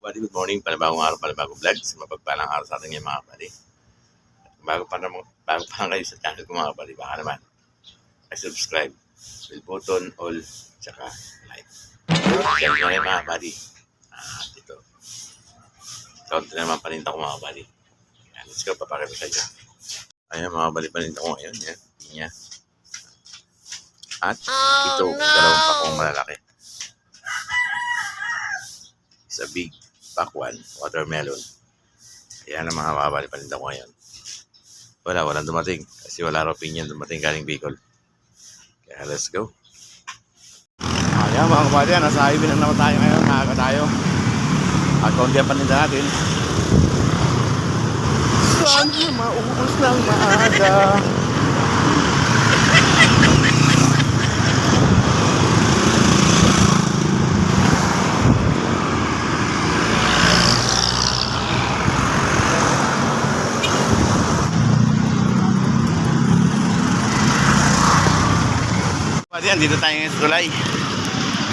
Buddy, good morning. Panibagong araw, panibagong vlog. Mapagpalang araw sa ating ngayon mga buddy. Bago pa lang kayo sa channel ko mga buddy, baka naman subscribe, bell button, all, tsaka like. Share nyo rin mga buddy. Dito. Count na naman paninta ko mga buddy. Yan, let's go, papakita sa inyo. Ayan mga buddy, paninta ko ngayon. Yan, pinya. At ito, dalawang pakong malalaki. Isa big pakwan, watermelon. Ayan ang mga mababali paninda ko ngayon. Walang dumating. Kasi wala raw pinyan dumating galing Bicol. Kaya let's go. Ayan mga kabali, nasa highway na naman tayo ngayon. Maaga tayo. At kaunti ang paninda natin. Saan maubos ng maaga? Ayan, dito tayo ngayon sa tulay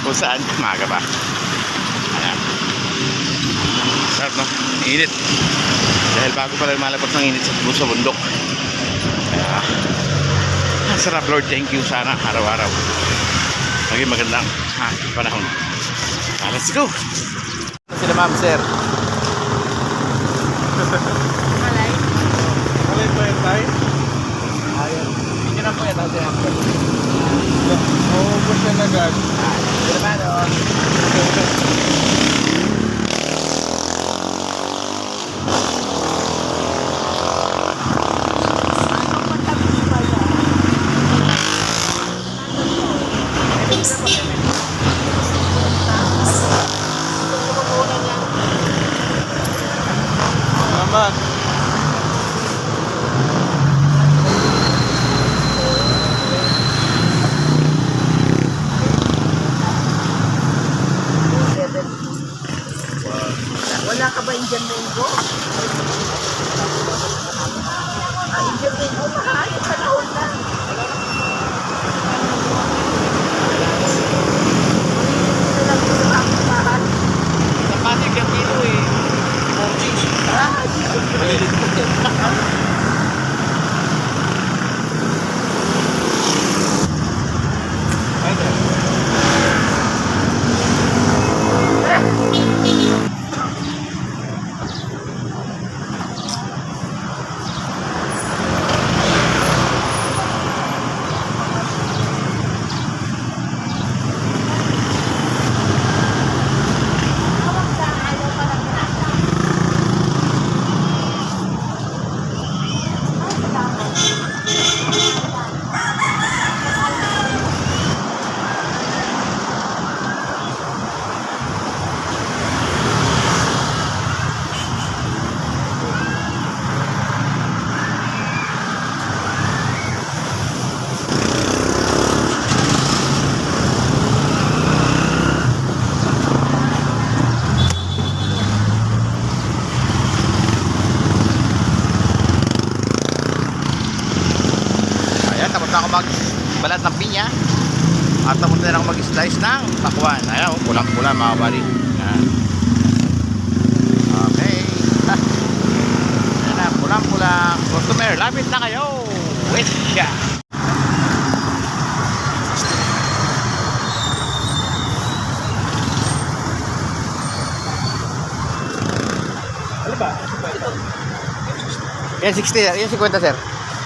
kung saan maaga pa. Ayan, sarap no, init dahil bago pala lumalabas ng init sa bundok. Kaya sarap Lord, thank you, sana araw-araw maging magandang panahon. Let's go. Ano sila ma'am, sir? Malay po yan tayo? Ayun, hindi na po yan tayo. Oo, gusto na agad. Hindi naman o. Salamat. Wala ka ba Indian mango? Indian mango, mahal. Sa taon lang. Kapatid yung kilo eh. Malilit po yan. Tapos na ako magbalat ng pinya at tapos na ako mag-slice ng pakwan. Ayan o, pulang-pula mga bali. Okay. Ayan na, pulang-pula. Customer, lapit na kayo. Wait siya. Ano ba? Yan 60, yan 50 sir.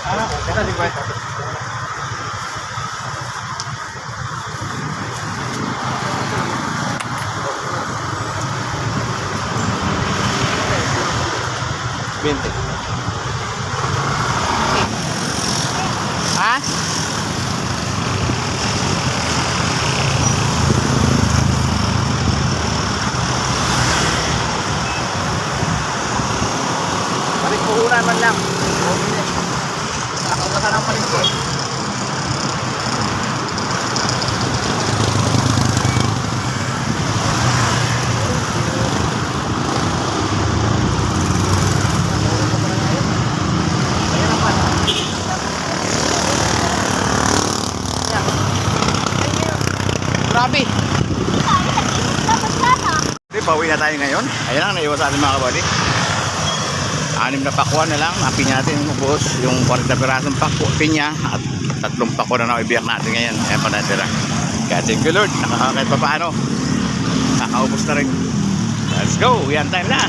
Yan 50. Ha? Balik puhunan man lang. Ako na ka ng palikod. Grabe. Dapat sana. Hindi, pauwi makauwi na tayo ngayon. Ayan lang, naiwas sa ating mga kabady. 6 na pakuan na lang. Pinya natin ubos yung 40 pirasong pinya at 3 pakuan na ibiyak natin ngayon. Ayan pa natira. Kaya thank you Lord. Kahit pa paano. Nakaubos na rin. Let's go. Yan time na.